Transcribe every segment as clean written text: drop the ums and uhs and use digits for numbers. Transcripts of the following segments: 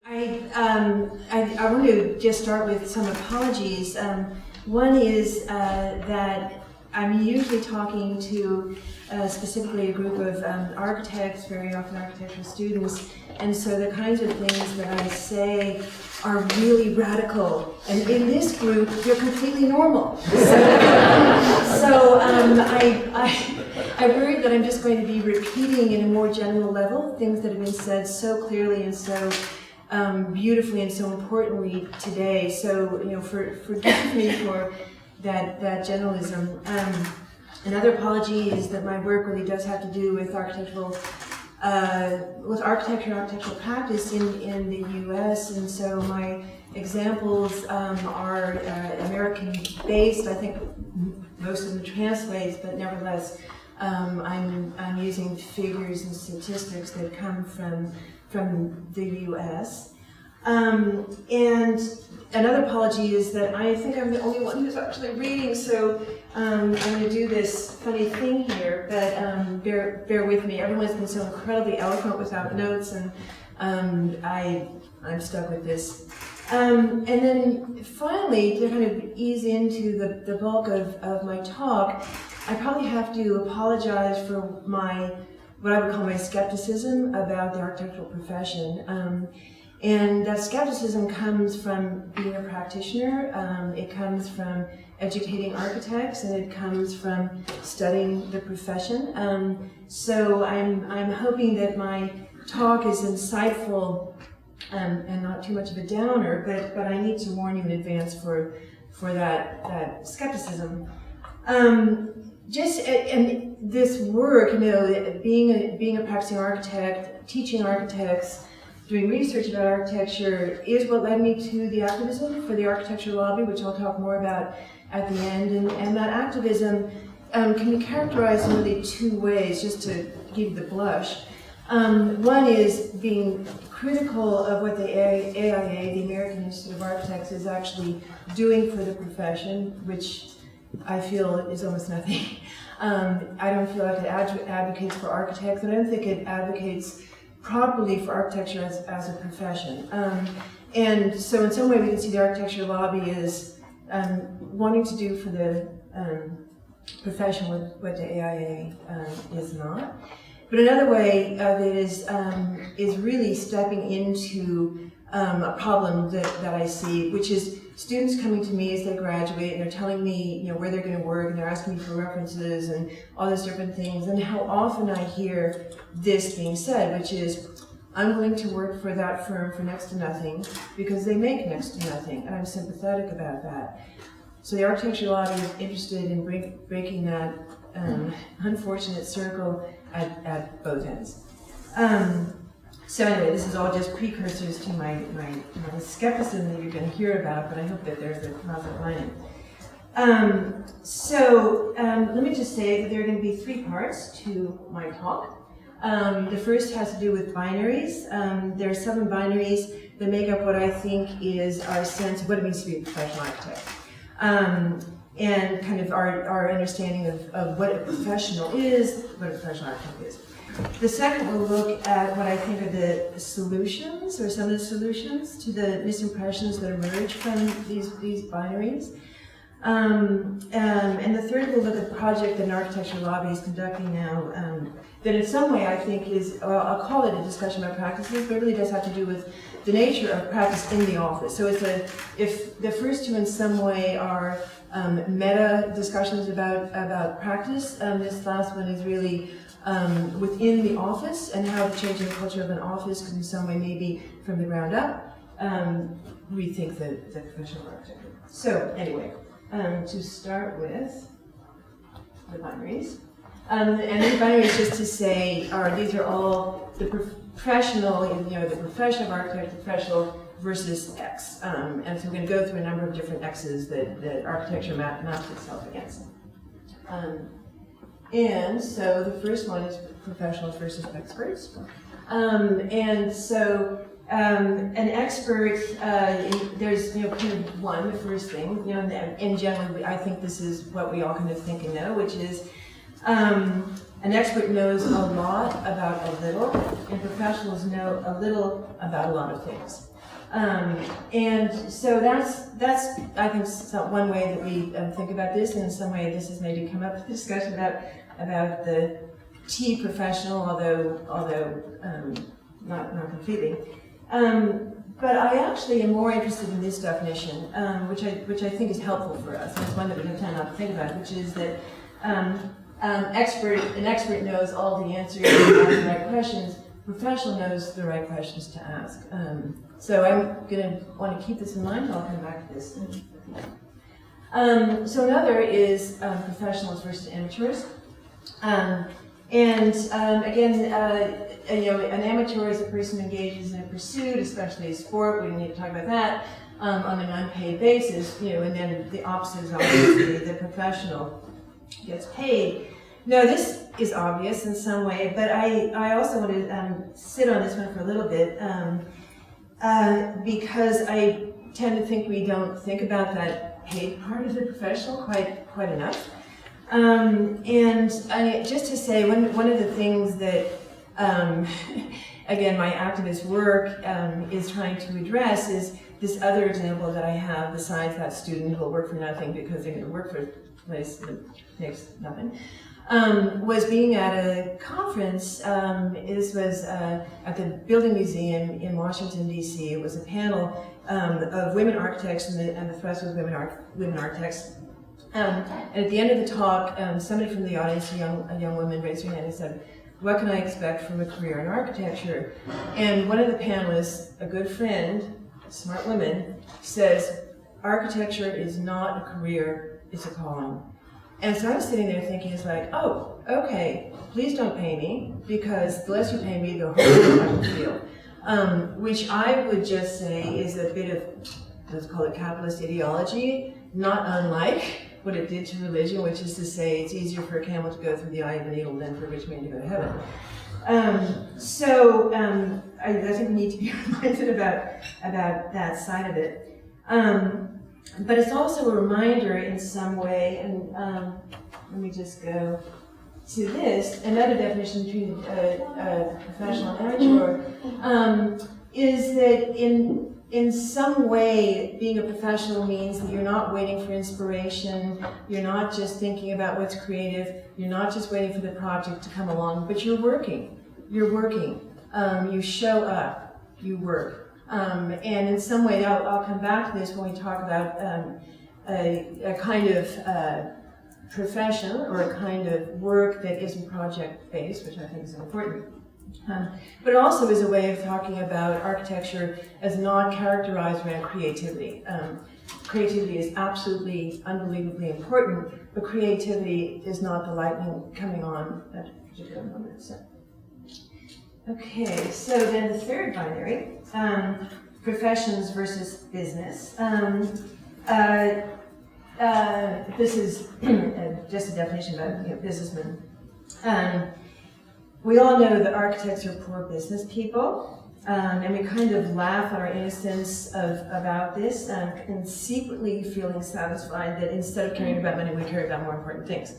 I want to just start with some apologies. One is that I'm usually talking to specifically a group of architects, very often architectural students, and so the kinds of things that I say are really radical. And in this group, you're completely normal. So I worry that I'm just going to be repeating in a more general level things that have been said so clearly and so beautifully and so importantly today. So, forgive me for that generalism. Another apology is that my work really does have to do with architecture and architectural practice in the U.S. And so my examples are American-based. I think most of them translate, but nevertheless, I'm using figures and statistics that come from the U.S. And another apology is that I think I'm the only one who's actually reading, so I'm going to do this funny thing here, but bear with me. Everyone's been so incredibly eloquent without notes, and I'm stuck with this. And then finally, to kind of ease into the bulk of my talk, I probably have to apologize for what I would call my skepticism about the architectural profession. And that skepticism comes from being a practitioner, it comes from educating architects, and it comes from studying the profession. So I'm hoping that my talk is insightful and not too much of a downer, but I need to warn you in advance for that skepticism. And this work, being a practicing architect, teaching architects, doing research about architecture is what led me to the activism for the architecture lobby, which I'll talk more about at the end. And that activism can be characterized in really two ways, just to give you the blush. One is being critical of what the AIA, the American Institute of Architects, is actually doing for the profession, which I feel is almost nothing. I don't feel like it advocates for architects, and I don't think it advocates properly for architecture as a profession. And so in some way we can see the architecture lobby is wanting to do for the profession what the AIA is not. But another way of it is really stepping into a problem that I see, which is students coming to me as they graduate and they're telling me where they're going to work, and they're asking me for references and all those different things, and how often I hear this being said, which is, I'm willing to work for that firm for next to nothing because they make next to nothing, and I'm sympathetic about that. So the architecture lobby is interested in breaking that unfortunate circle at both ends. So anyway, this is all just precursors to my skepticism that you're going to hear about, but I hope that there's a positive lining. Let me just say that there are going to be three parts to my talk. The first has to do with binaries. There are 7 binaries that make up what I think is our sense of what it means to be a professional architect. And kind of our understanding of what a professional is, what a professional architect is. The second will look at what I think are the solutions, or some of the solutions to the misimpressions that emerge from these binaries. And the third will look at the project that an architecture lobby is conducting now, that in some way I think is, I'll call it a discussion about practices, but it really does have to do with the nature of practice in the office. So if the first two in some way are meta discussions about practice, this last one is really within the office and how the changing culture of an office could in some way, maybe from the ground up, rethink the professional architecture. So anyway, to start with the binaries. And the binaries, just to say, these are all the professional, the profession of architect, the professional versus X. And so we're going to go through a number of different X's that architecture maps itself against. And so the first one is professionals versus experts. And so an expert, there's kind of one, the first thing, and generally I think this is what we all kind of think and know, which is an expert knows a lot about a little, and professionals know a little about a lot of things. And so that's I think one way that we think about this, and in some way this has maybe come up in discussion about the T professional, although not completely. But I actually am more interested in this definition, which I think is helpful for us. And it's one that we tend not to think about, which is that an expert knows all the answers and all the right questions. Professional knows the right questions to ask. So I'm going to want to keep this in mind. I'll come back to this. So another is professionals versus amateurs. Again, an amateur is a person who engages in a pursuit, especially a sport. We don't need to talk about that on an unpaid basis. And then the opposite is obviously the professional gets paid. Now, this is obvious in some way, but I also want to sit on this one for a little bit because I tend to think we don't think about that paid part of the professional quite enough. Just to say, one of the things that, again, my activist work is trying to address is this other example that I have besides that student who will work for nothing because they're going to work for a place that makes nothing. Was being at a conference. This was at the Building Museum in Washington, D.C. It was a panel of women architects, and the thrust was women architects. And at the end of the talk, somebody from the audience, a young woman, raised her hand and said, "What can I expect from a career in architecture?" And one of the panelists, a good friend, a smart woman, says, "Architecture is not a career, it's a calling." And so I was sitting there thinking, it's like, oh, okay, please don't pay me, because the less you pay me, the harder I will feel. Which I would just say is a bit of, let's call it capitalist ideology, not unlike what it did to religion, which is to say it's easier for a camel to go through the eye of a needle than for a rich man to go to heaven. I think we need to be reminded about that side of it. But it's also a reminder in some way, and let me just go to this, another definition between professional and amateur, is that in some way being a professional means that you're not waiting for inspiration, you're not just thinking about what's creative, you're not just waiting for the project to come along, but you're working. You show up, you work. And in some way, I'll come back to this when we talk about a kind of profession or a kind of work that isn't project-based, which I think is important. But it also is a way of talking about architecture as not characterized around creativity. Creativity is absolutely, unbelievably important, but creativity is not the lightning coming on at a particular moment. So. Okay, so then the third binary, professions versus business. This is just a definition about businessmen. We all know that architects are poor business people, and we kind of laugh at our innocence about this, and secretly feeling satisfied that instead of caring about money, we care about more important things.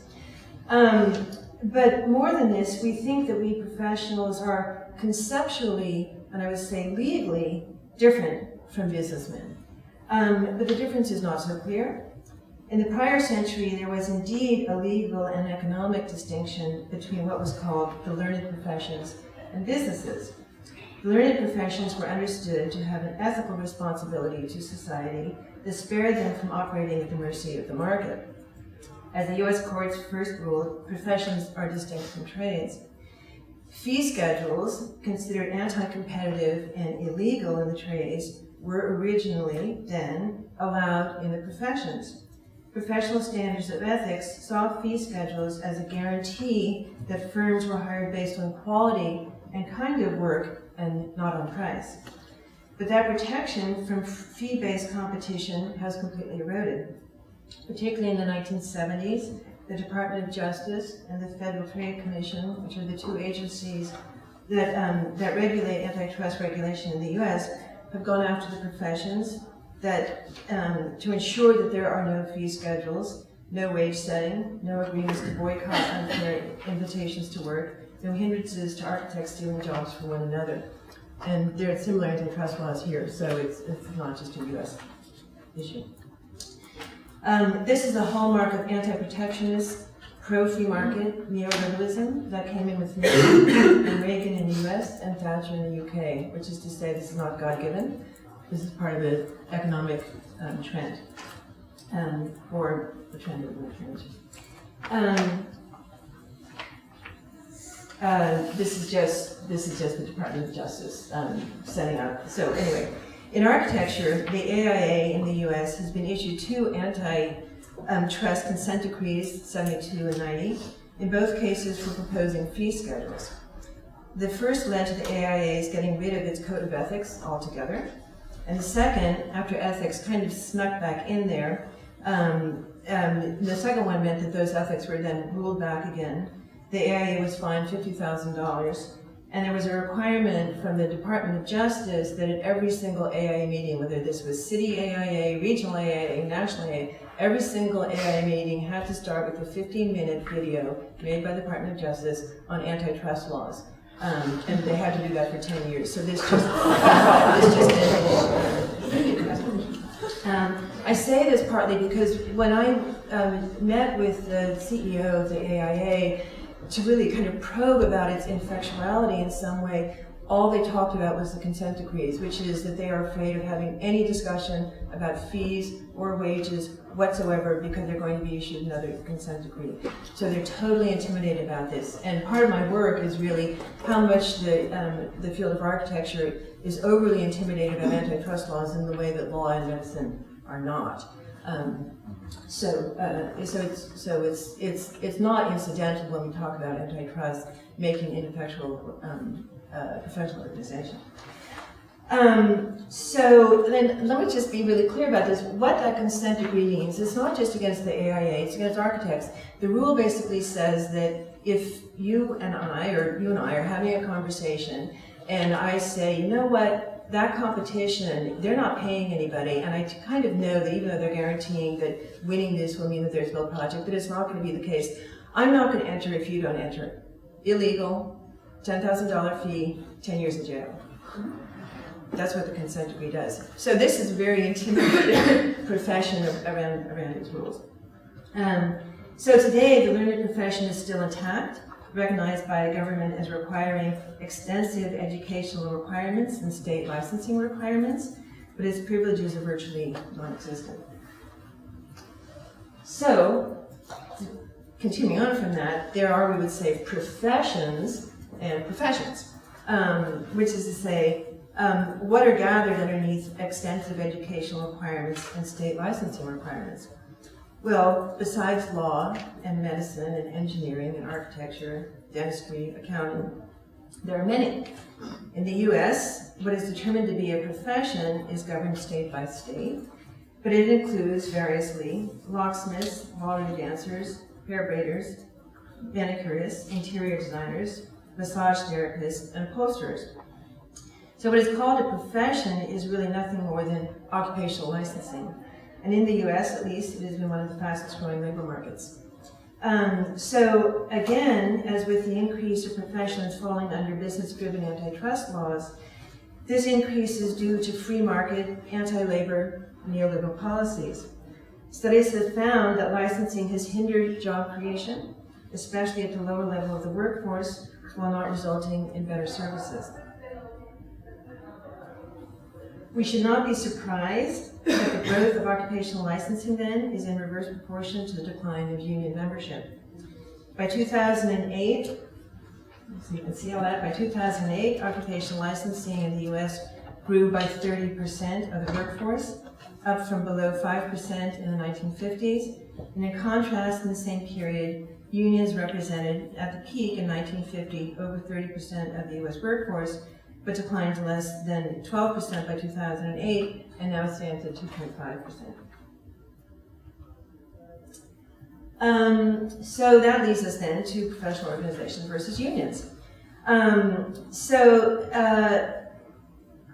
But more than this, we think that we professionals are conceptually, and I would say legally, different from businessmen. But the difference is not so clear. In the prior century, there was indeed a legal and economic distinction between what was called the learned professions and businesses. The learned professions were understood to have an ethical responsibility to society that spared them from operating at the mercy of the market. As the U.S. courts first ruled, professions are distinct from trades. Fee schedules, considered anti-competitive and illegal in the trades, were originally, then, allowed in the professions. Professional standards of ethics saw fee schedules as a guarantee that firms were hired based on quality and kind of work and not on price. But that protection from fee-based competition has completely eroded. Particularly in the 1970s, the Department of Justice and the Federal Trade Commission, which are the two agencies that regulate antitrust regulation in the U.S., have gone after the professions to ensure that there are no fee schedules, no wage setting, no agreements to boycott unfair invitations to work, no hindrances to architects stealing jobs from one another. And there are similar antitrust laws here, so it's not just a U.S. issue. This is a hallmark of anti-protectionist, pro-free market neoliberalism that came in with Nixon and Reagan in the U.S. and Thatcher in the UK, which is to say this is not God-given. This is part of the economic trend, or the trend of the trend. This is just the Department of Justice setting up. So anyway, in architecture, the AIA in the U.S. has been issued 2 anti-trust consent decrees, 72 and 90, in both cases for proposing fee schedules. The first led to the AIA's getting rid of its code of ethics altogether, and the second, after ethics kind of snuck back in there, the second one meant that those ethics were then ruled back again. The AIA was fined $50,000, and there was a requirement from the Department of Justice that at every single AIA meeting, whether this was city AIA, regional AIA, national AIA, every single AIA meeting had to start with a 15-minute video made by the Department of Justice on antitrust laws. And they had to do that for 10 years. So this just I say this partly because when I met with the CEO of the AIA to really kind of probe about its infectuality in some way, all they talked about was the consent decrees, which is that they are afraid of having any discussion about fees or wages whatsoever because they're going to be issued another consent decree. So they're totally intimidated about this. And part of my work is really how much the field of architecture is overly intimidated about antitrust laws in the way that law and medicine are not. So it's not incidental when we talk about antitrust making ineffectual professional organization. So then let me just be really clear about this. What that consent decree means, it's not just against the AIA, it's against architects. The rule basically says that if you and I are having a conversation and I say, you know what, that competition, they're not paying anybody, and I kind of know that even though they're guaranteeing that winning this will mean that there's no project, that it's not going to be the case. I'm not going to enter if you don't enter. Illegal, $10,000 fee, 10 years in jail. That's what the consent decree does. So this is a very intimidating profession around these rules. So today, the learned profession is still intact, recognized by the government as requiring extensive educational requirements and state licensing requirements, but its privileges are virtually non-existent. So, continuing on from that, there are, we would say, professions and professions, which is to say, what are gathered underneath extensive educational requirements and state licensing requirements? Well, besides law and medicine and engineering and architecture, dentistry, accounting, there are many. In the US, what is determined to be a profession is governed state by state, but it includes variously locksmiths, holiday dancers, hair braiders, manicurists, interior designers, massage therapists, and upholsterers. So what is called a profession is really nothing more than occupational licensing. And in the US, at least, it has been one of the fastest growing labor markets. So again, as with the increase of professions falling under business-driven antitrust laws, this increase is due to free market, anti-labor, neoliberal policies. Studies have found that licensing has hindered job creation, especially at the lower level of the workforce, while not resulting in better services. We should not be surprised that the growth of occupational licensing then is in reverse proportion to the decline of union membership. By 2008, so you can see all that, by 2008, occupational licensing in the US grew by 30% of the workforce, up from below 5% in the 1950s. And in contrast, in the same period, unions represented at the peak in 1950 over 30% of the US workforce, but declined to less than 12% by 2008, and now stands at 2.5%. So that leads us then to professional organizations versus unions.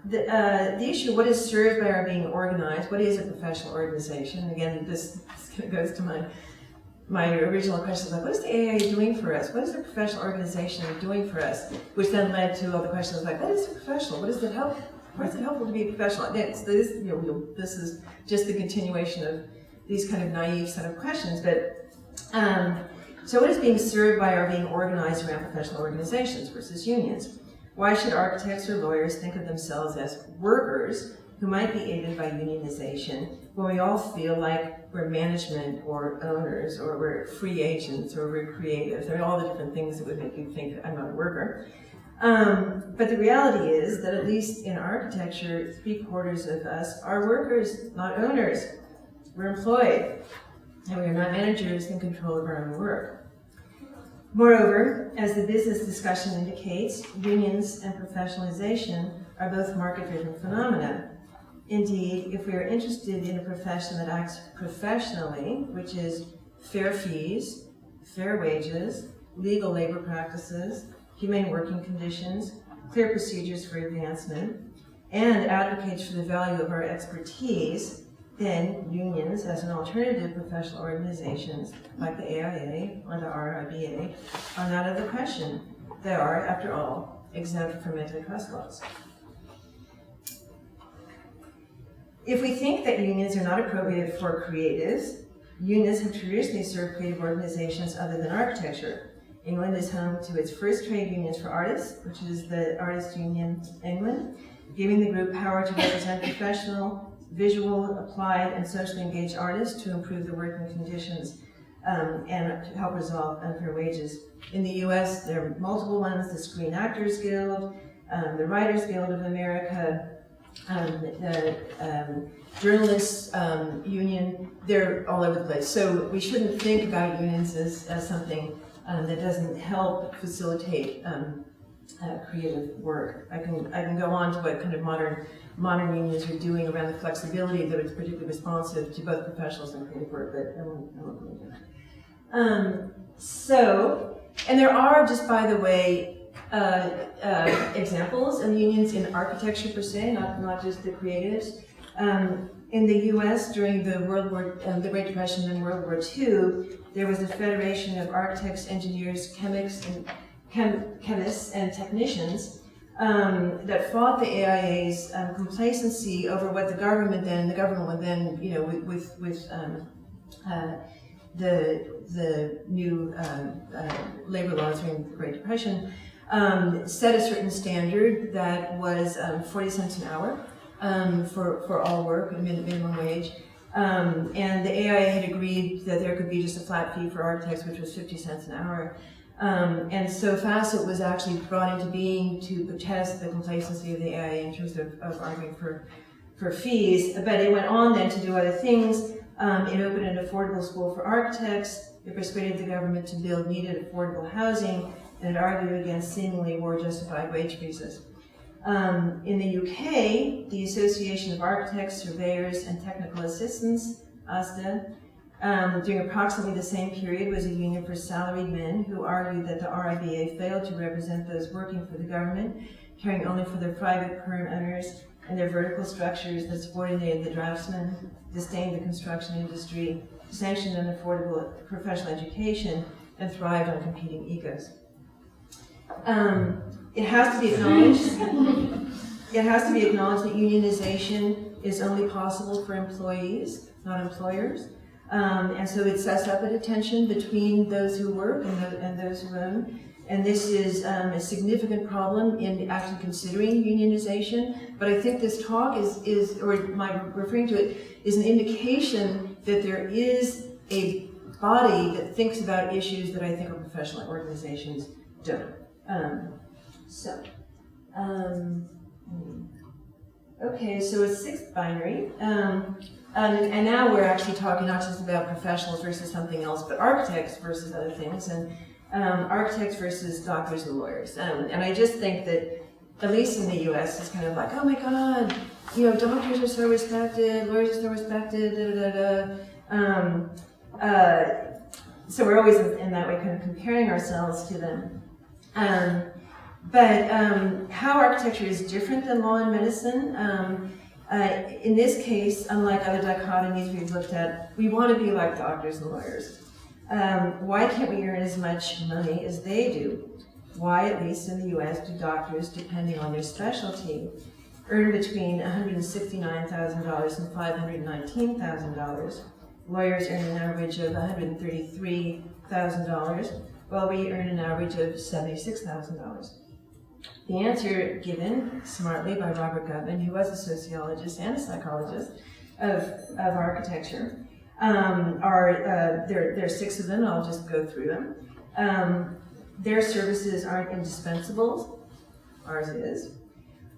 The issue, what is served by our being organized, what is a professional organization? Again, this goes to my my original question was like, what is the AIA doing for us? What is the professional organization doing for us? Which then led to all the questions like, what is a professional? What does it help? Why is it helpful to be a professional? This is just the continuation of these kind of naive set of questions. But so what is being served by our being organized around professional organizations versus unions? Why should architects or lawyers think of themselves as workers who might be aided by unionization when we all feel like we're management or owners or we're free agents or we're creatives? There are all the different things that would make you think I'm not a worker. But the reality is that at least in architecture, 3/4 of us are workers, not owners. We're employed, and we are not managers in control of our own work. Moreover, as the business discussion indicates, unions and professionalization are both market-driven phenomena. Indeed, if we are interested in a profession that acts professionally, which is fair fees, fair wages, legal labor practices, humane working conditions, clear procedures for advancement, and advocates for the value of our expertise, then unions as an alternative professional organizations like the AIA or the RIBA are not out of the question. They are, after all, exempt from antitrust laws. If we think that unions are not appropriate for creatives, unions have traditionally served creative organizations other than architecture. England is home to its first trade unions for artists, which is the Artists' Union England, giving the group power to represent professional, visual, applied, and socially engaged artists to improve the working conditions and to help resolve unfair wages. In the US, there are multiple ones: the Screen Actors Guild, the Writers Guild of America, the Journalists Union. They're all over the place. So we shouldn't think about unions as something that doesn't help facilitate creative work. I can go on to what kind of modern unions are doing around the flexibility that is particularly responsive to both professionals and creative work, but I won't go into that. And there are, just by the way, examples of unions in architecture per se, not just the creatives. In the U.S. during the Great Depression and World War II, there was a Federation of Architects, Engineers, Chemists, and Technicians that fought the AIA's complacency over what the government would then, with the new labor laws during the Great Depression, set a certain standard that was 40 cents an hour for all work, minimum wage. And the AIA had agreed that there could be just a flat fee for architects, which was 50 cents an hour. And so FACET was actually brought into being to protest the complacency of the AIA in terms of arguing for fees. But it went on then to do other things. It opened an affordable school for architects. It persuaded the government to build needed affordable housing, and it argued against seemingly war-justified wage freezes. In the UK, the Association of Architects, Surveyors, and Technical Assistants, ASTA, during approximately the same period, was a union for salaried men who argued that the RIBA failed to represent those working for the government, caring only for their private firm owners and their vertical structures that subordinated the draftsmen, disdained the construction industry, sanctioned unaffordable professional education, and thrived on competing egos. It has to be acknowledged that unionization is only possible for employees, not employers. And so it sets up a tension between those who work and those who own. And this is a significant problem in actually considering unionization. But I think this talk or my referring to it, is an indication that there is a body that thinks about issues that I think our professional organizations don't. Okay, so it's sixth binary. And now we're actually talking not just about professionals versus something else, but architects versus other things, and architects versus doctors and lawyers. And I just think that, at least in the US, it's kind of like, oh my God, doctors are so respected, lawyers are so respected, so we're always in that way kind of comparing ourselves to them. But how architecture is different than law and medicine, in this case, unlike other dichotomies we've looked at, we want to be like doctors and lawyers. Why can't we earn as much money as they do? Why, at least in the US, do doctors, depending on their specialty, earn between $169,000 and $519,000? Lawyers earn an average of $133,000, while we earn an average of $76,000. The answer given smartly by Robert Gutman, who was a sociologist and a psychologist of architecture, there are 6 of them. I'll just go through them. Their services aren't indispensable. Ours is.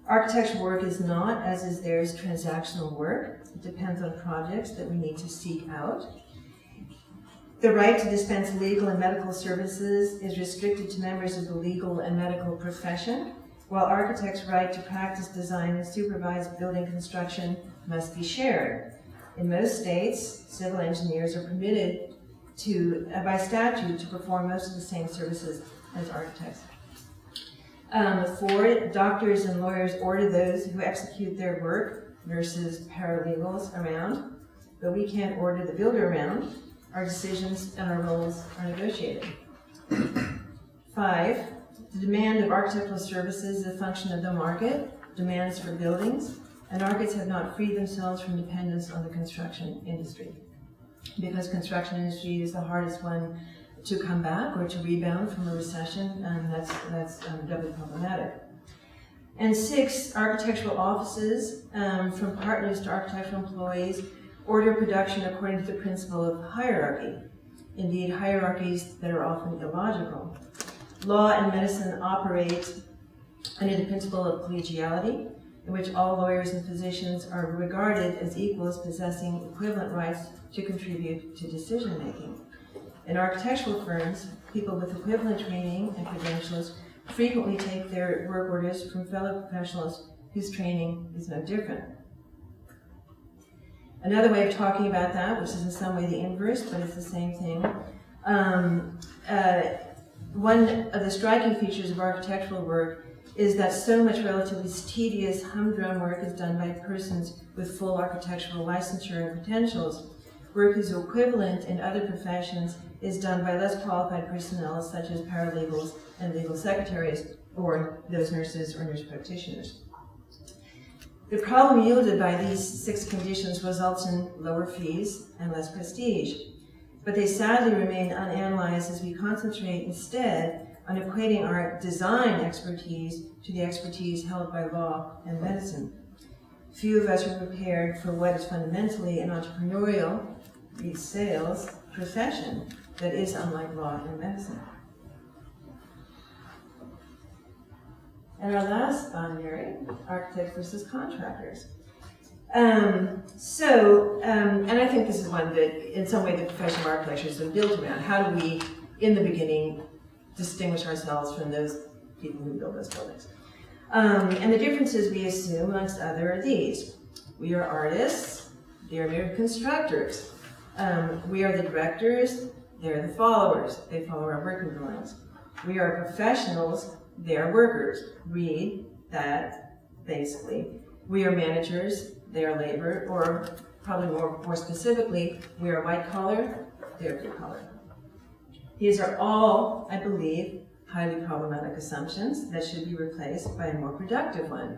Architectural work is not, as is theirs, transactional work. It depends on projects that we need to seek out. The right to dispense legal and medical services is restricted to members of the legal and medical profession, while architects' right to practice, design, and supervise building construction must be shared. In most states, civil engineers are permitted by statute to perform most of the same services as architects. 4, doctors and lawyers order those who execute their work, nurses, paralegals, around, but we can't order the builder around. Our decisions and our roles are negotiated. 5, the demand of architectural services is a function of the market, demands for buildings, and architects have not freed themselves from dependence on the construction industry. Because construction industry is the hardest one to come back or to rebound from a recession, that's doubly problematic. And 6, architectural offices, from partners to architectural employees, order production according to the principle of hierarchy. Indeed, hierarchies that are often illogical. Law and medicine operate under the principle of collegiality, in which all lawyers and physicians are regarded as equals possessing equivalent rights to contribute to decision-making. In architectural firms, people with equivalent training and credentials frequently take their work orders from fellow professionals whose training is no different. Another way of talking about that, which is in some way the inverse, but it's the same thing, one of the striking features of architectural work is that so much relatively tedious, humdrum work is done by persons with full architectural licensure and credentials. Work whose equivalent in other professions is done by less qualified personnel, such as paralegals and legal secretaries, or those nurses or nurse practitioners. The problem yielded by these 6 conditions results in lower fees and less prestige, but they sadly remain unanalyzed as we concentrate instead on equating our design expertise to the expertise held by law and medicine. Few of us are prepared for what is fundamentally an entrepreneurial, sales, profession that is unlike law and medicine. And our last binary, architects versus contractors. And I think this is one that, in some way, the profession of architecture has been built around. How do we, in the beginning, distinguish ourselves from those people who build those buildings? And the differences we assume, amongst other, are these. We are artists, they are mere constructors. We are the directors, they're the followers. They follow our working drawings. We are professionals, they are workers. Read that, basically. We are managers, they are labor, or probably more specifically, we are white collar, they are blue collar. These are all, I believe, highly problematic assumptions that should be replaced by a more productive one,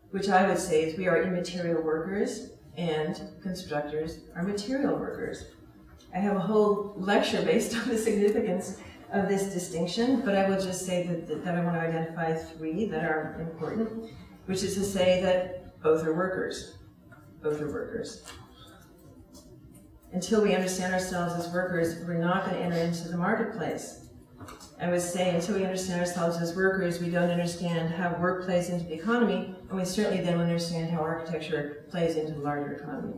which I would say is we are immaterial workers and constructors are material workers. I have a whole lecture based on the significance of this distinction, but I will just say that I want to identify 3 that are important, which is to say that both are workers. Both are workers. Until we understand ourselves as workers, we're not going to enter into the marketplace. I would say until we understand ourselves as workers, we don't understand how work plays into the economy, and we certainly then understand how architecture plays into the larger economy.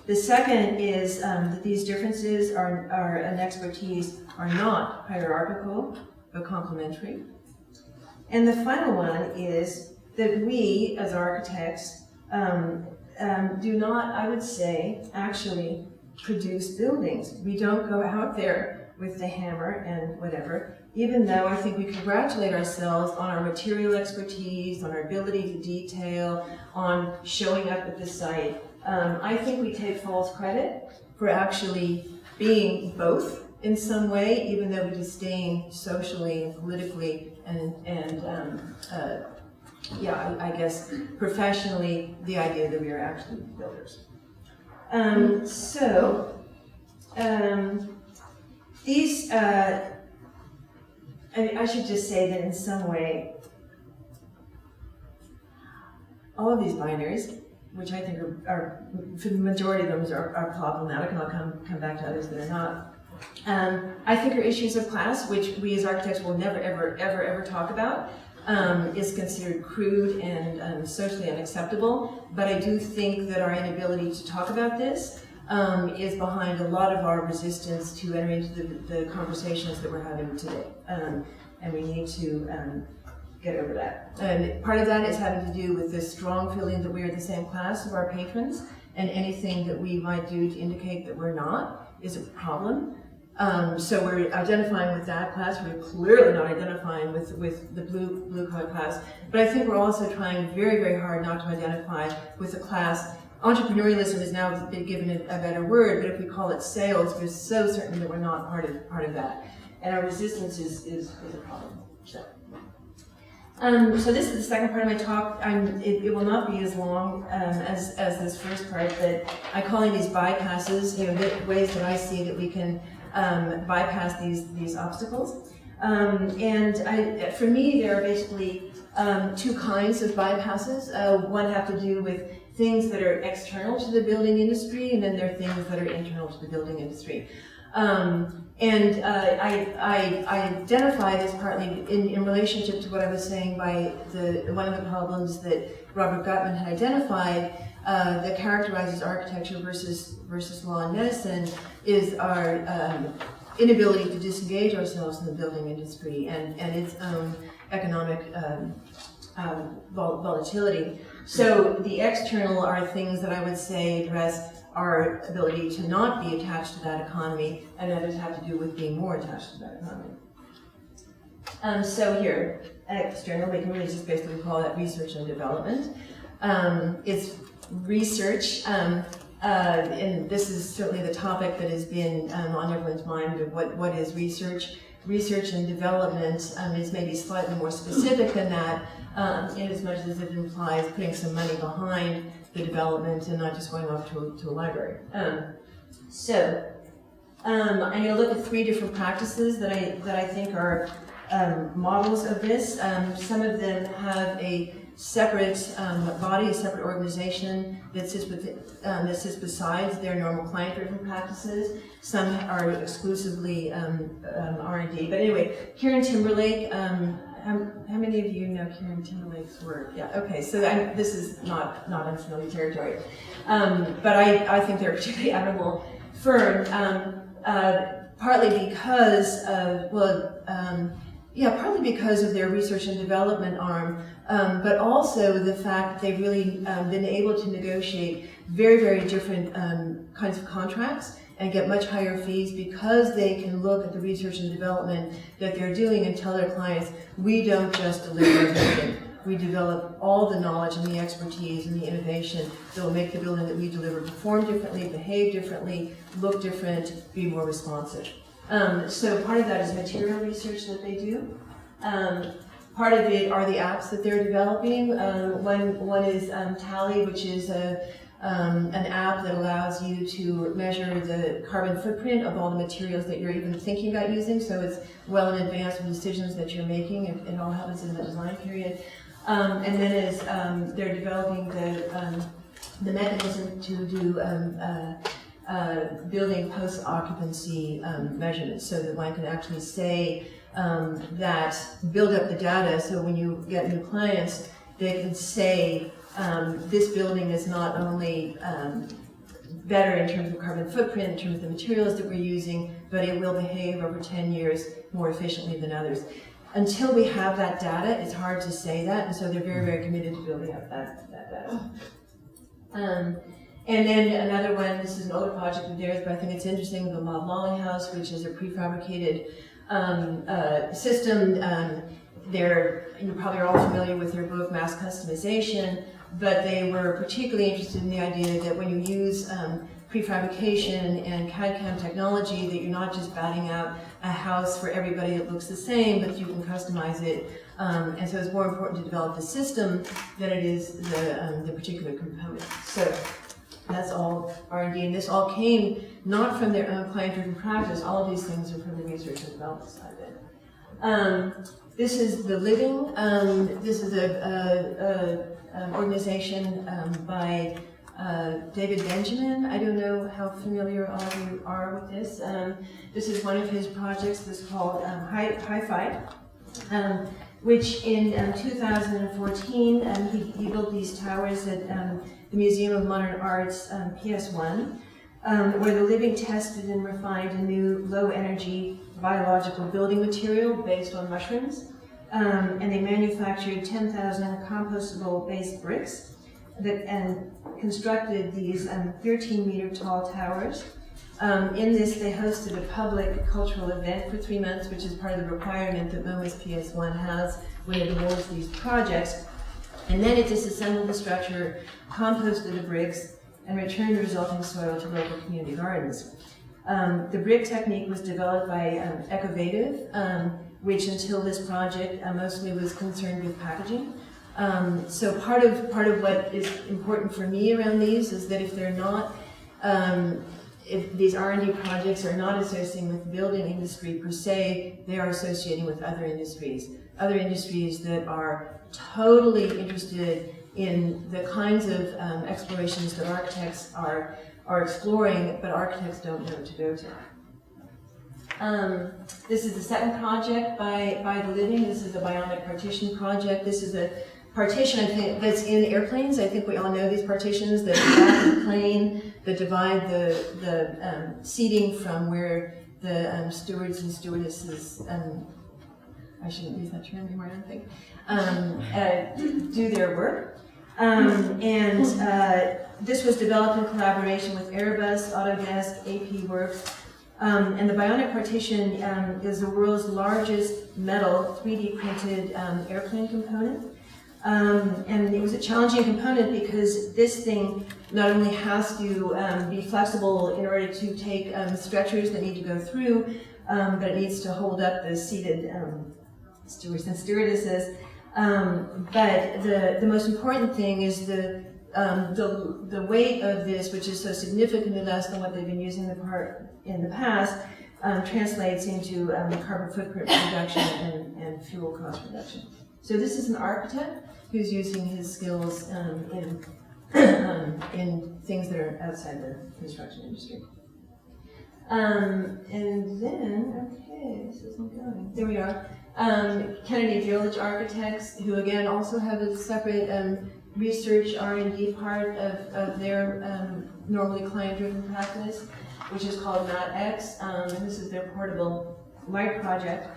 The second is that these differences and expertise are not hierarchical, but complementary. And the final one is that we, as architects, do not, I would say, actually produce buildings. We don't go out there with the hammer and whatever, even though I think we congratulate ourselves on our material expertise, on our ability to detail, on showing up at the site. I think we take false credit for actually being both in some way, even though we disdain socially and politically I guess professionally the idea that we are actually builders. These, I should just say that in some way, all of these binaries, which I think are for the majority of them, are problematic, and I'll come back to others that are not. I think are issues of class, which we as architects will never, ever talk about, is considered crude and socially unacceptable. But I do think that our inability to talk about this is behind a lot of our resistance to enter into the conversations that we're having today. And we need to get over that. And part of that is having to do with this strong feeling that we are the same class of our patrons, and anything that we might do to indicate that we're not is a problem. So we're identifying with that class. We're clearly not identifying with the blue collar class. But I think we're also trying very, very hard not to identify with a class. Entrepreneurialism has now been given a better word, but if we call it sales, we're so certain that we're not part of that. And our resistance is a problem. So this is the second part of my talk. It will not be as long as this first part, but I'm calling these bypasses, ways that I see that we can bypass these obstacles. For me, there are basically two kinds of bypasses. One have to do with things that are external to the building industry, and then there are things that are internal to the building industry. I identify this partly in relationship to what I was saying by one of the problems that Robert Gutman had identified that characterizes architecture versus law and medicine is our inability to disengage ourselves from the building industry and its own economic volatility. So the external are things that I would say address our ability to not be attached to that economy, and others have to do with being more attached to that economy. So here, external, we can really just basically call that research and development. It's research, and this is certainly the topic that has been on everyone's mind of what is research. Research and development is maybe slightly more specific than that, in as much as it implies putting some money behind the development and not just going off to a library. I'm going to look at three different practices that I think are models of this. Some of them have a separate body, a separate organization that sits besides their normal client-driven practices. Some are exclusively R&D. But anyway, Kieran Timberlake. How many of you know Kieran Timberlake's work? Yeah. Okay. So this is not unfamiliar territory, but I think they're a particularly admirable firm. Partly because of partly because of their research and development arm, but also the fact that they've really been able to negotiate very, very different kinds of contracts and get much higher fees because they can look at the research and development that they're doing and tell their clients, we don't just deliver a building. We develop all the knowledge and the expertise and the innovation that will make the building that we deliver perform differently, behave differently, look different, be more responsive. So part of that is material research that they do. Part of it are the apps that they're developing. One is Tally, which is an app that allows you to measure the carbon footprint of all the materials that you're even thinking about using. So it's well in advance of decisions that you're making. It all happens in the design period. And then they're developing the mechanism to do building post-occupancy measurements, so that one can actually say that build up the data, so when you get new clients, they can say this building is not only better in terms of carbon footprint, in terms of the materials that we're using, but it will behave over 10 years more efficiently than others. Until we have that data, it's hard to say that, and so they're very, very committed to building up that data. And then another one, this is an older project of theirs, but I think it's interesting, the Mob Lolling House, which is a prefabricated system. You probably are all familiar with their book, Mass Customization, but they were particularly interested in the idea that when you use prefabrication and CAD/CAM technology, that you're not just batting out a house for everybody that looks the same, but you can customize it. And so it's more important to develop the system than it is the particular component. So that's all R&D, and this all came not from their own client-driven practice. All of these things are from the research and development side of it. This is the Living. This is an organization by David Benjamin. I don't know how familiar all of you are with this. This is one of his projects that's called Hi-Fi, which in 2014 he built these towers at the Museum of Modern Art's PS1, where the Living tested and refined a new low-energy biological building material based on mushrooms, and they manufactured 10,000 compostable-based bricks and constructed these 13-meter tall towers. In this, they hosted a public cultural event for 3 months, which is part of the requirement that MoMA's PS1 has when it awards these projects. And then it disassembled the structure, composted the bricks, and returned the resulting soil to local community gardens. The brick technique was developed by Ecovative, which until this project mostly was concerned with packaging. So part of what is important for me around these is that if they're not, if these R&D projects are not associating with the building industry per se, they are associating with other industries that are totally interested in the kinds of explorations that architects are exploring, but architects don't know to go to. This is the second project by the Living. This is the bionic partition project. This is a partition, I think, that's in airplanes. I think we all know these partitions that divide the plane, that divide the seating from where the stewards and stewardesses, I shouldn't use that term anymore, I don't think, do their work. This was developed in collaboration with Airbus, Autodesk, AP Works, and the bionic partition is the world's largest metal 3D printed airplane component. And it was a challenging component because this thing not only has to be flexible in order to take stretchers that need to go through, but it needs to hold up the seated stewards and stewardesses. But the most important thing is the weight of this, which is so significantly less than what they've been using in the past, translates into carbon footprint reduction and fuel cost reduction. So this is an architect who's using his skills in things that are outside the construction industry. And then, okay, this isn't going. There we are. Kennedy Village Architects, who again also have a separate research R&D part of their normally client-driven practice, which is called MatX, and this is their portable light project.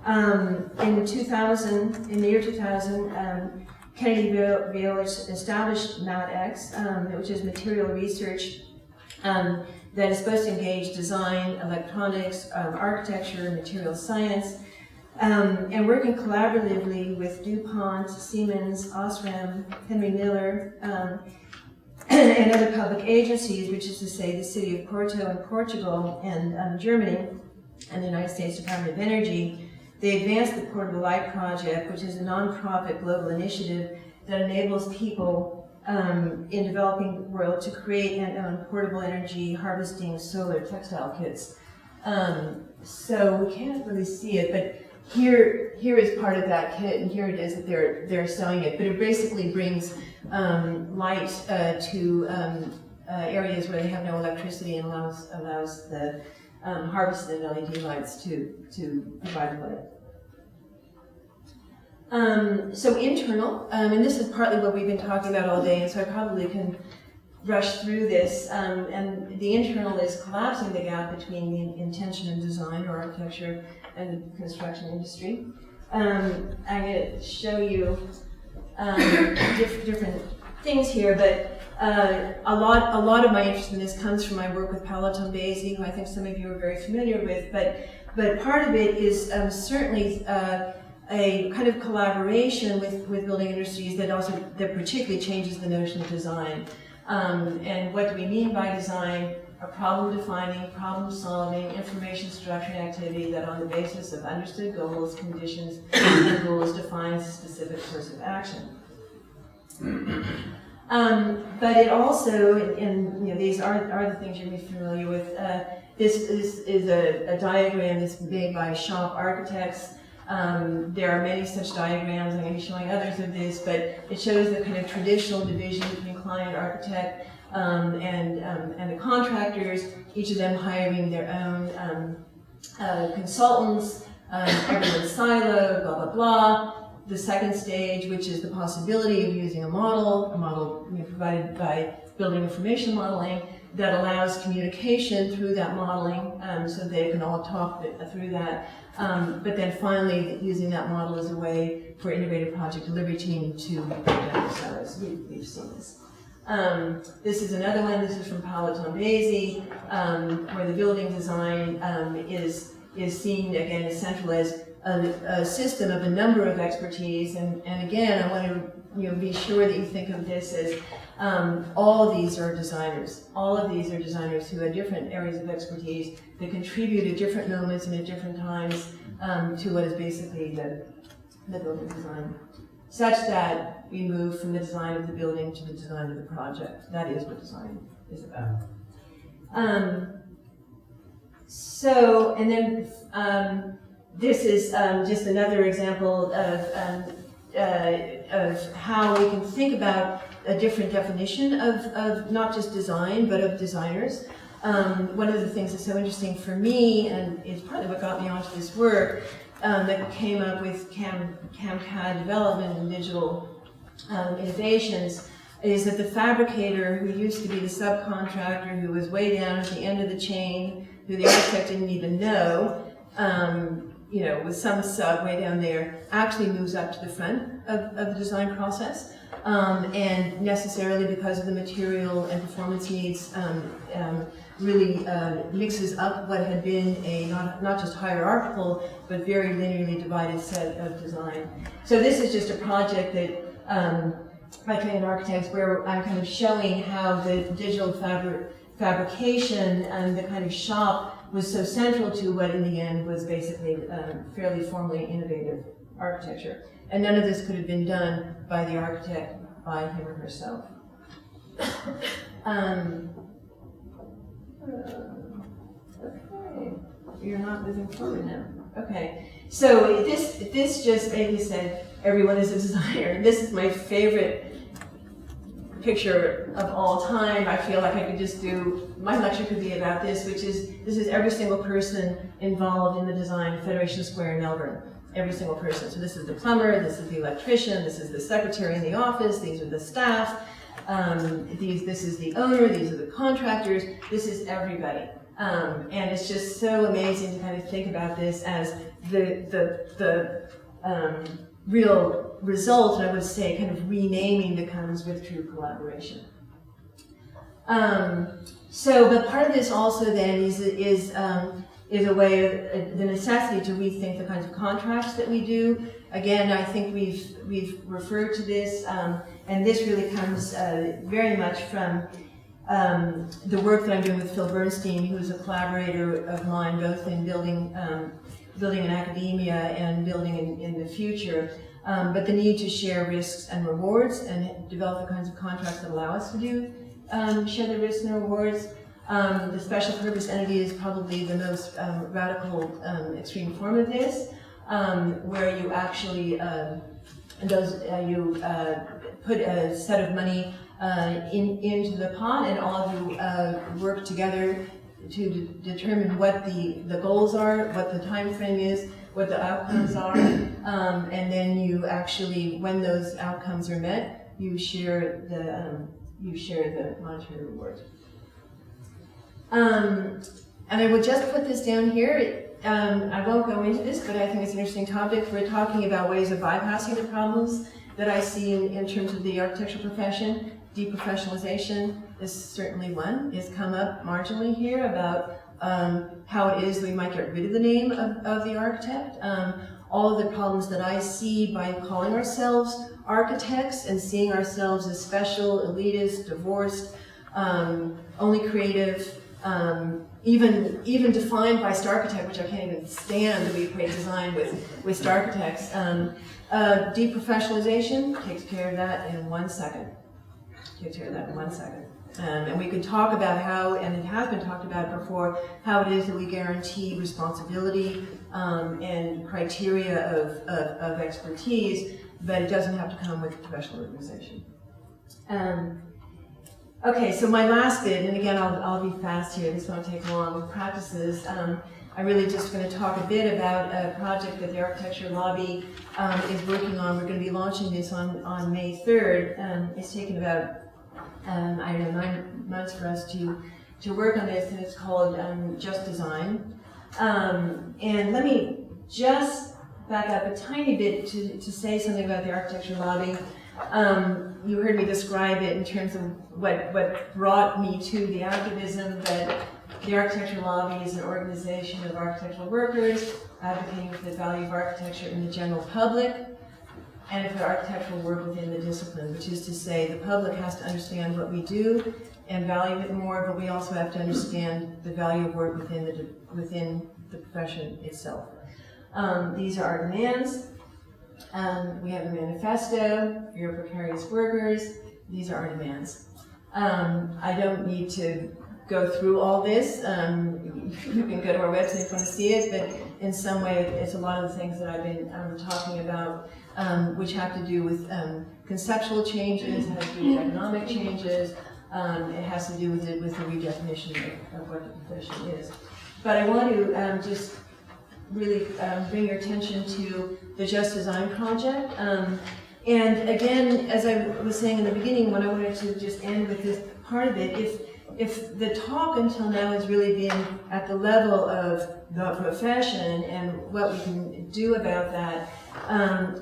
In the year 2000, Kennedy Village established MatX, which is material research that is supposed to engage design, electronics, architecture, material science, and working collaboratively with DuPont, Siemens, Osram, Henry Miller, and other public agencies, which is to say the city of Porto in Portugal and Germany, and the United States Department of Energy. They advanced the Portable Light Project, which is a nonprofit global initiative that enables people in the developing world to create and own portable energy harvesting solar textile kits. So we can't really see it, but here is part of that kit, and here it is that they're selling it. But it basically brings light to areas where they have no electricity and allows the harvested LED lights to provide light. So internal, and this is partly what we've been talking about all day, and so I probably can rush through this. And the internal is collapsing the gap between the intention of design or architecture and the construction industry. I'm going to show you different things here, but a lot of my interest in this comes from my work with Paolo Tombesi, who I think some of you are very familiar with, but part of it is certainly a kind of collaboration with building industries that particularly changes the notion of design. And what do we mean by design? a problem-defining, problem-solving, information structuring activity that on the basis of understood goals, conditions, and rules defines a specific course of action. But it also, and these are the things you'll be familiar with. This is a diagram that's made by shop architects. There are many such diagrams. I'm going to be showing others of this, but it shows the kind of traditional division between client, architect, and the contractors, each of them hiring their own consultants, everyone's siloed, blah, blah, blah. The second stage, which is the possibility of using a model provided by building information modeling, that allows communication through that modeling, so they can all talk through that. But then finally, using that model as a way for integrated project delivery team to break down the silos. We've seen this. This is another one. This is from Paolo Tombesi, where the building design is seen again as central as a system of a number of expertise. And again, I want to be sure that you think of this as all of these are designers. All of these are designers who have different areas of expertise that contribute at different moments and at different times to what is basically the building design, such that we move from the design of the building to the design of the project. That is what design is about. And then this is just another example of how we can think about a different definition of not just design, but of designers. One of the things that's so interesting for me, and it's partly what got me onto this work, that came up with CAD development and digital innovations, is that the fabricator who used to be the subcontractor, who was way down at the end of the chain, who the architect didn't even know, with some sub way down there, actually moves up to the front of the design process. And necessarily because of the material and performance needs, really mixes up what had been a not just hierarchical, but very linearly divided set of design. So this is just a project that by trained architects, where I'm kind of showing how the digital fabrication and the kind of shop was so central to what in the end was basically fairly formally innovative architecture. And none of this could have been done by the architect, by him or herself. Okay, you're not moving forward now. Okay, so this just maybe said everyone is a designer. This is my favorite picture of all time. I feel like I could just my lecture could be about this, which is, this is every single person involved in the design of Federation Square in Melbourne. Every single person. So this is the plumber, this is the electrician, this is the secretary in the office, these are the staff, this is the owner, these are the contractors, this is everybody. And it's just so amazing to kind of think about this as the real result, and I would say kind of renaming that comes with true collaboration. But part of this also then is a way of the necessity to rethink the kinds of contracts that we do. Again, I think we've referred to this, and this really comes very much from the work that I'm doing with Phil Bernstein, who's a collaborator of mine, both in building in academia and building in the future. But the need to share risks and rewards and develop the kinds of contracts that allow us to share the risks and rewards. The special purpose entity is probably the most radical extreme form of this, where you actually put a set of money into the pot, and all of you work together to determine what the goals are, what the time frame is, what the outcomes are, and then you actually, when those outcomes are met, you share the monetary reward. And I will just put this down here. I won't go into this, but I think it's an interesting topic. We're talking about ways of bypassing the problems that I see in terms of the architectural profession. Deprofessionalization is certainly one. It's come up marginally here about how it is we might get rid of the name of the architect. All of the problems that I see by calling ourselves architects and seeing ourselves as special, elitist, divorced, only creative, even defined by Starchitect, which I can't even stand that we equate design with Starchitects. Deprofessionalization takes care of that in 1 second. Takes care of that in 1 second. And we could talk about how, and it has been talked about before, how it is that we guarantee responsibility and criteria of expertise, but it doesn't have to come with professional organization. Okay, so my last bit, and again, I'll be fast here, this won't take long, with practices. I'm really just going to talk a bit about a project that the Architecture Lobby is working on. We're going to be launching this on May 3rd. It's taken about, I don't know, 9 months for us to work on this, and it's called Just Design. And let me just back up a tiny bit to say something about the Architecture Lobby. You heard me describe it in terms of what brought me to the activism, that the Architecture Lobby is an organization of architectural workers advocating for the value of architecture in the general public and for architectural work within the discipline, which is to say the public has to understand what we do and value it more, but we also have to understand the value of work within the profession itself. These are our demands. We have a manifesto for your precarious workers. These are our demands. I don't need to go through all this. You can go to our website if you want to see it, but in some way it's a lot of the things that I've been talking about, which have to do with conceptual changes, has to do with economic changes, it has to do with the redefinition of what the profession is. But I want to just really bring your attention to the Just Design project. And again, as I was saying in the beginning, when I wanted to just end with this part of it, if the talk until now has really been at the level of the profession and what we can do about that,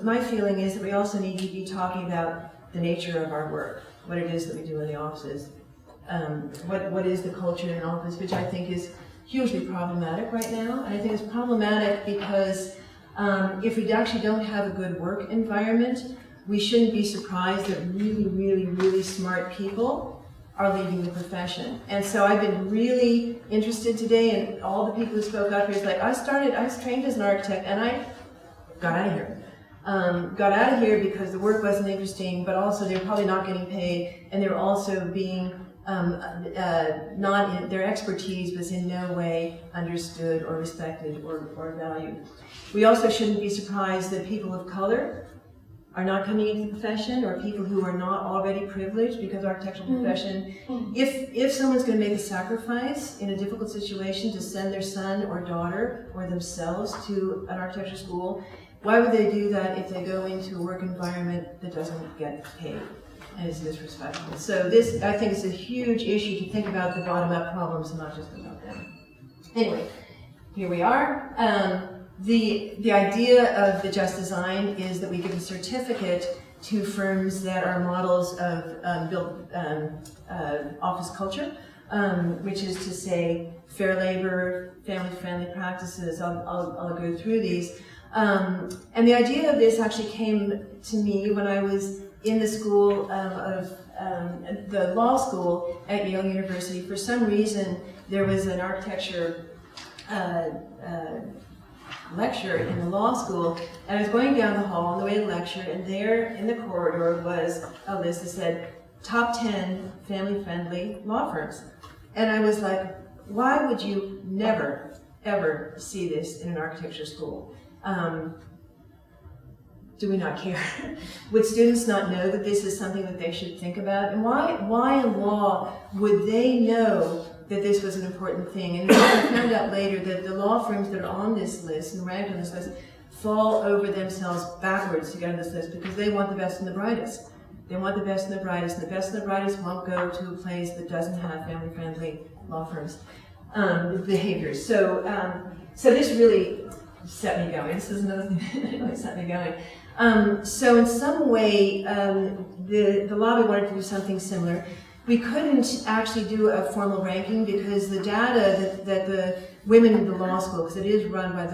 my feeling is that we also need to be talking about the nature of our work, what it is that we do in the offices, what is the culture in an office, which I think is hugely problematic right now. And I think it's problematic because if we actually don't have a good work environment, we shouldn't be surprised that really, really, really smart people are leaving the profession. And so I've been really interested today, and all the people who spoke up here is like, I was trained as an architect and I got out of here. Got out of here because the work wasn't interesting, but also they're probably not getting paid, and they're also being their expertise was in no way understood or respected or valued. We also shouldn't be surprised that people of color are not coming into the profession, or people who are not already privileged, because architectural profession, if someone's going to make a sacrifice in a difficult situation to send their son or daughter or themselves to an architecture school, why would they do that if they go into a work environment that doesn't get paid and is disrespectful? So this, I think, is a huge issue to think about the bottom-up problems and not just about them. Anyway, here we are. The idea of the Just Design is that we give a certificate to firms that are models of built office culture, which is to say fair labor, family-friendly practices. I'll go through these. And the idea of this actually came to me when I was in the school the law school at Yale University. For some reason, there was an architecture lecture in the law school, and I was going down the hall on the way to the lecture, and there in the corridor was a list that said top 10 family-friendly law firms. And I was like, why would you never, ever see this in an architecture school? Do we not care? Would students not know that this is something that they should think about? And why in law would they know that this was an important thing? And I found out later that the law firms that are on this list and ranked on this list fall over themselves backwards to get on this list because they want the best and the brightest. They want the best and the brightest, and the best and the brightest won't go to a place that doesn't have family-friendly law firms behaviors. So this really set me going. This is another thing that really set me going. So in some way, the lobby wanted to do something similar. We couldn't actually do a formal ranking because the data that the women in the law school, because it is run by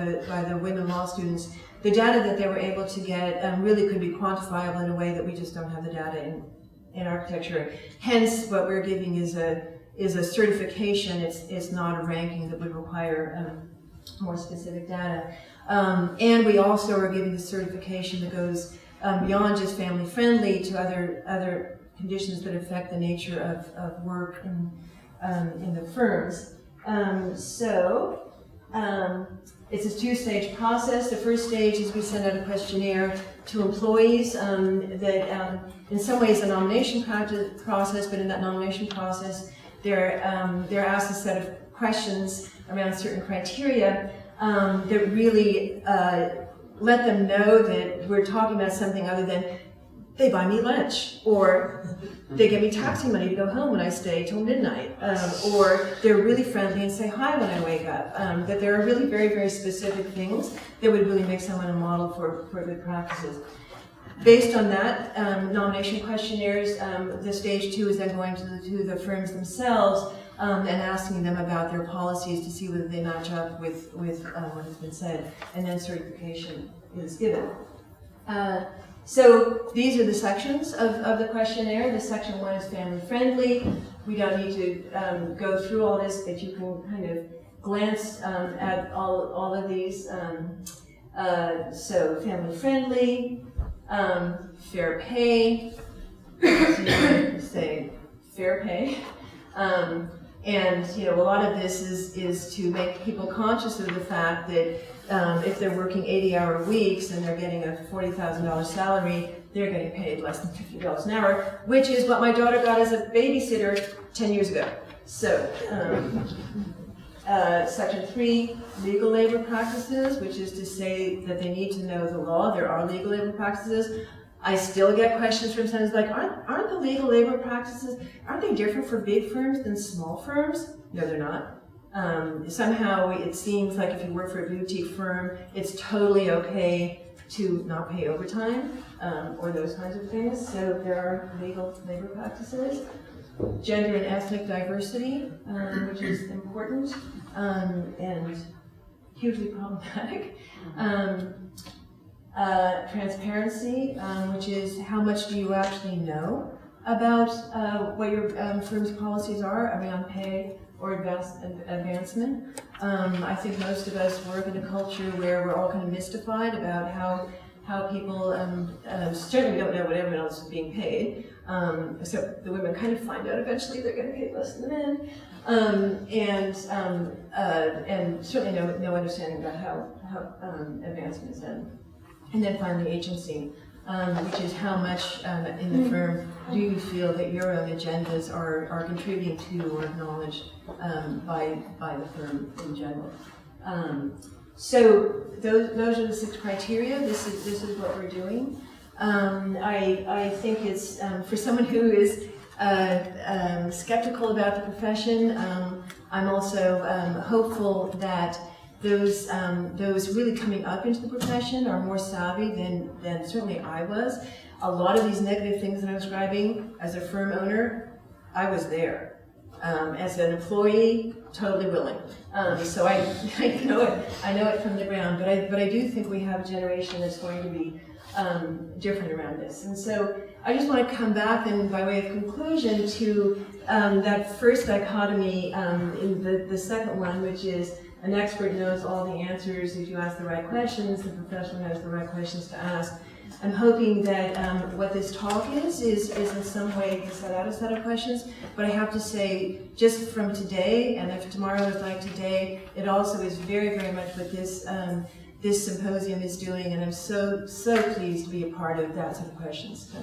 the women law students, the data that they were able to get really could be quantifiable in a way that we just don't have the data in architecture. Hence, what we're giving is is a certification. It's not a ranking that would require more specific data. And we also are giving the certification that goes beyond just family friendly to other conditions that affect the nature of work in the firms. It's a two-stage process. The first stage is we send out a questionnaire to employees that in some ways a nomination process, but in that nomination process they're asked a set of questions around certain criteria that really let them know that we're talking about something other than they buy me lunch, or they give me taxi money to go home when I stay till midnight, or they're really friendly and say hi when I wake up. That there are really very, very specific things that would really make someone a model for good practices. Based on that, nomination questionnaires, the stage 2 is then going to the firms themselves and asking them about their policies to see whether they match up with what has been said, and then certification is given. So these are the sections of the questionnaire. The section 1 is family friendly. We don't need to go through all this, but you can kind of glance at all of these. So family friendly, fair pay, say fair pay. And a lot of this is to make people conscious of the fact that if they're working 80-hour weeks and they're getting a $40,000 salary, they're getting paid less than $50 an hour, which is what my daughter got as a babysitter 10 years ago. So, Section 3, legal labor practices, which is to say that they need to know the law. There are legal labor practices. I still get questions from someone like, aren't the legal labor practices, aren't they different for big firms than small firms? No, they're not. Somehow it seems like if you work for a boutique firm, it's totally okay to not pay overtime or those kinds of things. So there are legal labor practices. Gender and ethnic diversity, which is important and hugely problematic. Transparency, which is how much do you actually know about what your firm's policies are around pay or advancement. I think most of us work in a culture where we're all kind of mystified about how people certainly don't know what everyone else is being paid. So the women kind of find out eventually they're getting paid less than the men, and certainly no understanding about how advancement is done. And then finally, agency, which is how much in the firm do you feel that your own agendas are contributing to or acknowledged by the firm in general. So those are the 6 criteria. This is what we're doing. I think it's for someone who is skeptical about the profession. I'm also hopeful that those really coming up into the profession are more savvy than certainly I was. A lot of these negative things that I'm describing as a firm owner, I was there. As an employee, totally willing. So I know it from the ground. But I do think we have a generation that's going to be different around this. And so I just want to come back and by way of conclusion to that first dichotomy in the second one, which is an expert knows all the answers if you ask the right questions, the professional knows the right questions to ask. I'm hoping that what this talk is in some way to set out a set of questions, but I have to say, just from today, and if tomorrow is like today, it also is very, very much what this symposium is doing, and I'm so pleased to be a part of that set of questions. So,